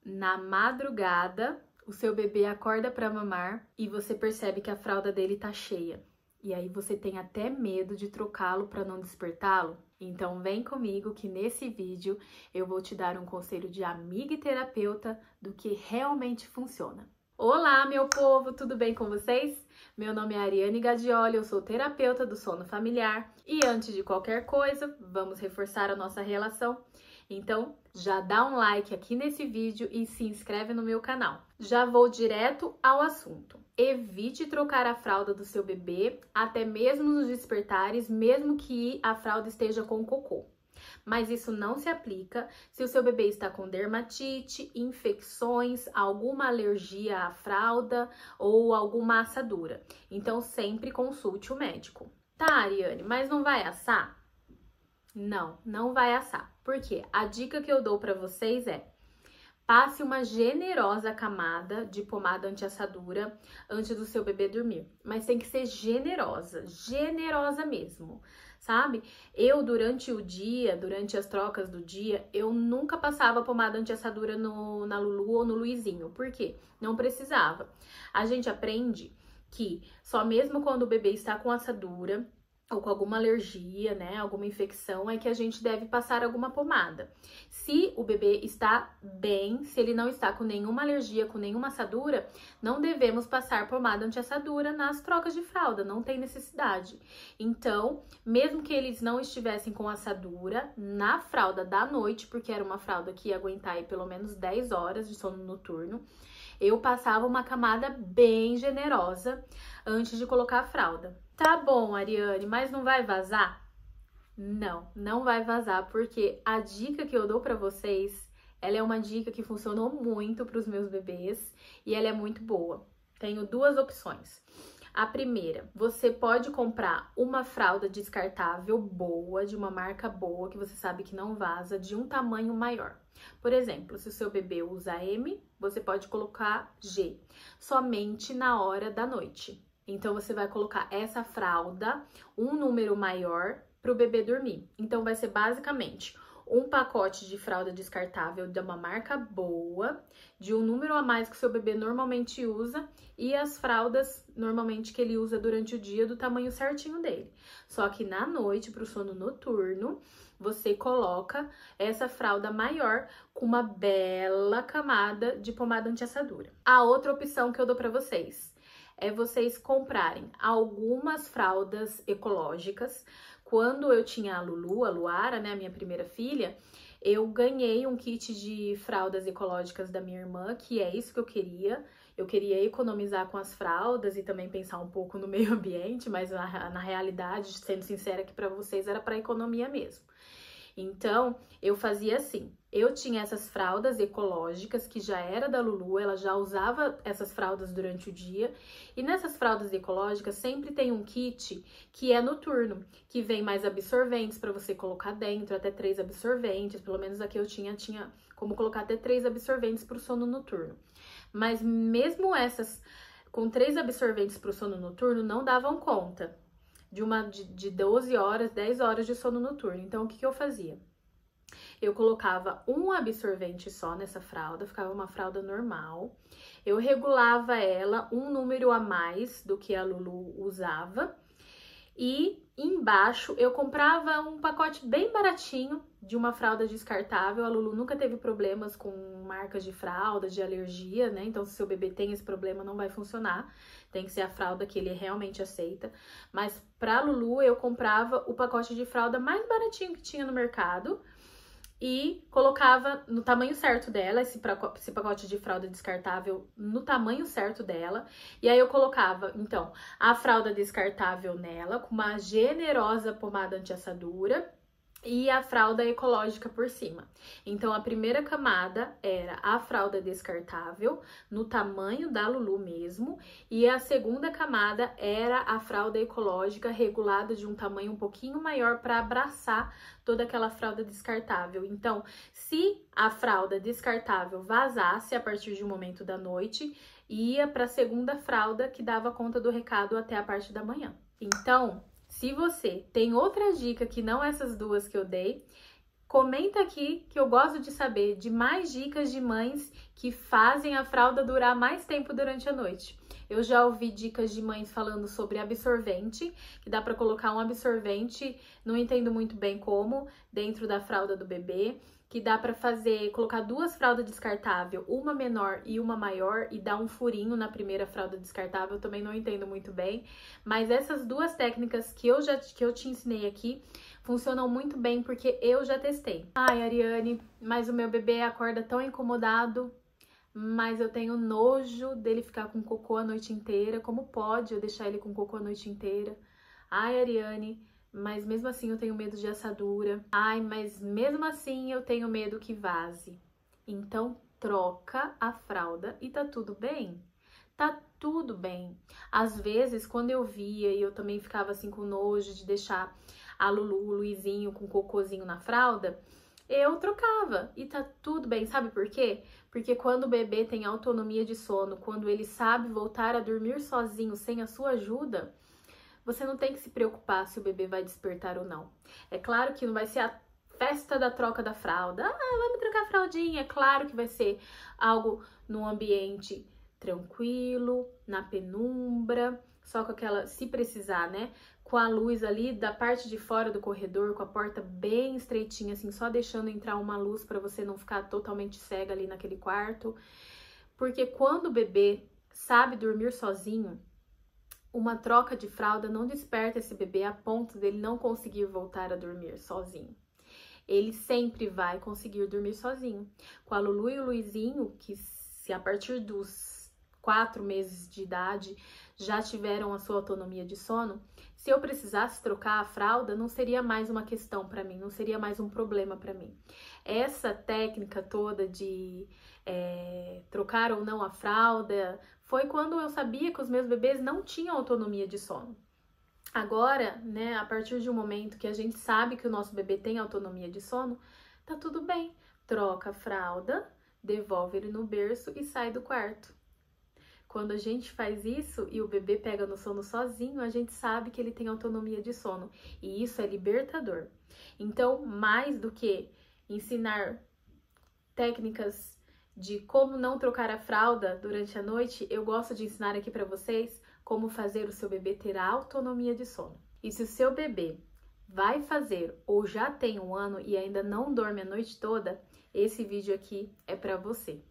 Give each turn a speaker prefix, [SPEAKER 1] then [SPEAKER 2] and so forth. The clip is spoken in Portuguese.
[SPEAKER 1] Na madrugada, o seu bebê acorda para mamar e você percebe que a fralda dele tá cheia. E aí você tem até medo de trocá-lo para não despertá-lo? Então vem comigo que nesse vídeo eu vou te dar um conselho de amiga e terapeuta do que realmente funciona. Olá, meu povo, tudo bem com vocês? Meu nome é Ariane Gadioli, eu sou terapeuta do sono familiar e antes de qualquer coisa, vamos reforçar a nossa relação. Então, já dá um like aqui nesse vídeo e se inscreve no meu canal. Já vou direto ao assunto. Evite trocar a fralda do seu bebê, até mesmo nos despertares, mesmo que a fralda esteja com cocô. Mas isso não se aplica se o seu bebê está com dermatite, infecções, alguma alergia à fralda ou alguma assadura. Então, sempre consulte o médico. Tá, Ariane, mas não vai assar? Não, não vai assar. Por quê? A dica que eu dou para vocês é: passe uma generosa camada de pomada anti-assadura antes do seu bebê dormir. Mas tem que ser generosa, generosa mesmo, sabe? Eu, durante o dia, durante as trocas do dia, eu nunca passava pomada anti-assadura na Lulu ou no Luizinho. Por quê? Não precisava. A gente aprende que só mesmo quando o bebê está com assadura ou com alguma alergia, né, alguma infecção, é que a gente deve passar alguma pomada. Se o bebê está bem, se ele não está com nenhuma alergia, com nenhuma assadura, não devemos passar pomada anti-assadura nas trocas de fralda, não tem necessidade. Então, mesmo que eles não estivessem com assadura, na fralda da noite, porque era uma fralda que ia aguentar aí pelo menos 10 horas de sono noturno, eu passava uma camada bem generosa antes de colocar a fralda. Tá bom, Ariane, mas não vai vazar? Não, não vai vazar, porque a dica que eu dou pra vocês, ela é uma dica que funcionou muito pros meus bebês e ela é muito boa. Tenho duas opções. A primeira, você pode comprar uma fralda descartável boa, de uma marca boa, que você sabe que não vaza, de um tamanho maior. Por exemplo, se o seu bebê usa M, você pode colocar G, somente na hora da noite. Então, você vai colocar essa fralda, um número maior, para o bebê dormir. Então, vai ser basicamente um pacote de fralda descartável de uma marca boa, de um número a mais que o seu bebê normalmente usa, e as fraldas normalmente que ele usa durante o dia do tamanho certinho dele. Só que na noite, para o sono noturno, você coloca essa fralda maior com uma bela camada de pomada anti-assadura. A outra opção que eu dou para vocês é vocês comprarem algumas fraldas ecológicas. Quando eu tinha a Lulu, a Luara, né, a minha primeira filha, eu ganhei um kit de fraldas ecológicas da minha irmã, que é isso que eu queria. Eu queria economizar com as fraldas e também pensar um pouco no meio ambiente, mas na realidade, sendo sincera aqui para vocês, era para economia mesmo. Então, eu fazia assim, eu tinha essas fraldas ecológicas, que já era da Lulu, ela já usava essas fraldas durante o dia, e nessas fraldas ecológicas sempre tem um kit que é noturno, que vem mais absorventes para você colocar dentro, até 3 absorventes, pelo menos aqui eu tinha como colocar até 3 absorventes para o sono noturno. Mas mesmo essas com 3 absorventes para o sono noturno não davam conta de 12 horas, 10 horas de sono noturno. Então, o que eu fazia? Eu colocava um absorvente só nessa fralda, ficava uma fralda normal. Eu regulava ela um número a mais do que a Lulu usava. E embaixo eu comprava um pacote bem baratinho de uma fralda descartável. A Lulu nunca teve problemas com marcas de fralda, de alergia, né? Então, se seu bebê tem esse problema, não vai funcionar. Tem que ser a fralda que ele realmente aceita. Mas pra Lulu, eu comprava o pacote de fralda mais baratinho que tinha no mercado e colocava no tamanho certo dela, esse pacote de fralda descartável no tamanho certo dela. E aí eu colocava, então, a fralda descartável nela, com uma generosa pomada anti-assadura e a fralda ecológica por cima. Então, a primeira camada era a fralda descartável, no tamanho da Lulu mesmo, e a segunda camada era a fralda ecológica regulada de um tamanho um pouquinho maior para abraçar toda aquela fralda descartável. Então, se a fralda descartável vazasse a partir de um momento da noite, ia para a segunda fralda que dava conta do recado até a parte da manhã. Então, se você tem outra dica que não essas duas que eu dei, Comenta aqui que eu gosto de saber de mais dicas de mães que fazem a fralda durar mais tempo durante a noite. Eu já ouvi dicas de mães falando sobre absorvente, que dá para colocar um absorvente, não entendo muito bem como, dentro da fralda do bebê, que dá para colocar duas fraldas descartáveis, uma menor e uma maior, e dar um furinho na primeira fralda descartável, eu também não entendo muito bem, mas essas duas técnicas que eu te ensinei aqui funcionam muito bem porque eu já testei. Ai, Ariane, mas o meu bebê acorda tão incomodado, mas eu tenho nojo dele ficar com cocô a noite inteira. Como pode eu deixar ele com cocô a noite inteira? Ai, Ariane, mas mesmo assim eu tenho medo de assadura. Ai, mas mesmo assim eu tenho medo que vaze. Então troca a fralda e tá tudo bem. Tá tudo bem. Às vezes, quando eu via e eu também ficava assim com nojo de deixar a Lulu, o Luizinho com cocôzinho na fralda, eu trocava e tá tudo bem. Sabe por quê? Porque quando o bebê tem autonomia de sono, quando ele sabe voltar a dormir sozinho sem a sua ajuda, você não tem que se preocupar se o bebê vai despertar ou não. É claro que não vai ser a festa da troca da fralda. Ah, vamos trocar a fraldinha. É claro que vai ser algo num ambiente tranquilo, na penumbra, só com aquela, se precisar, né? Com a luz ali da parte de fora do corredor, com a porta bem estreitinha, assim, só deixando entrar uma luz para você não ficar totalmente cega ali naquele quarto. Porque quando o bebê sabe dormir sozinho, uma troca de fralda não desperta esse bebê a ponto dele não conseguir voltar a dormir sozinho. Ele sempre vai conseguir dormir sozinho. Com a Lulu e o Luizinho, que se a partir dos 4 meses de idade já tiveram a sua autonomia de sono, se eu precisasse trocar a fralda, não seria mais uma questão para mim, não seria mais um problema para mim. Essa técnica toda de trocar ou não a fralda foi quando eu sabia que os meus bebês não tinham autonomia de sono. Agora, né, a partir de um momento que a gente sabe que o nosso bebê tem autonomia de sono, tá tudo bem. Troca a fralda, devolve ele no berço e sai do quarto. Quando a gente faz isso e o bebê pega no sono sozinho, a gente sabe que ele tem autonomia de sono. E isso é libertador. Então, mais do que ensinar técnicas de como não trocar a fralda durante a noite, eu gosto de ensinar aqui para vocês como fazer o seu bebê ter a autonomia de sono. E se o seu bebê vai fazer ou já tem 1 ano e ainda não dorme a noite toda, esse vídeo aqui é para você.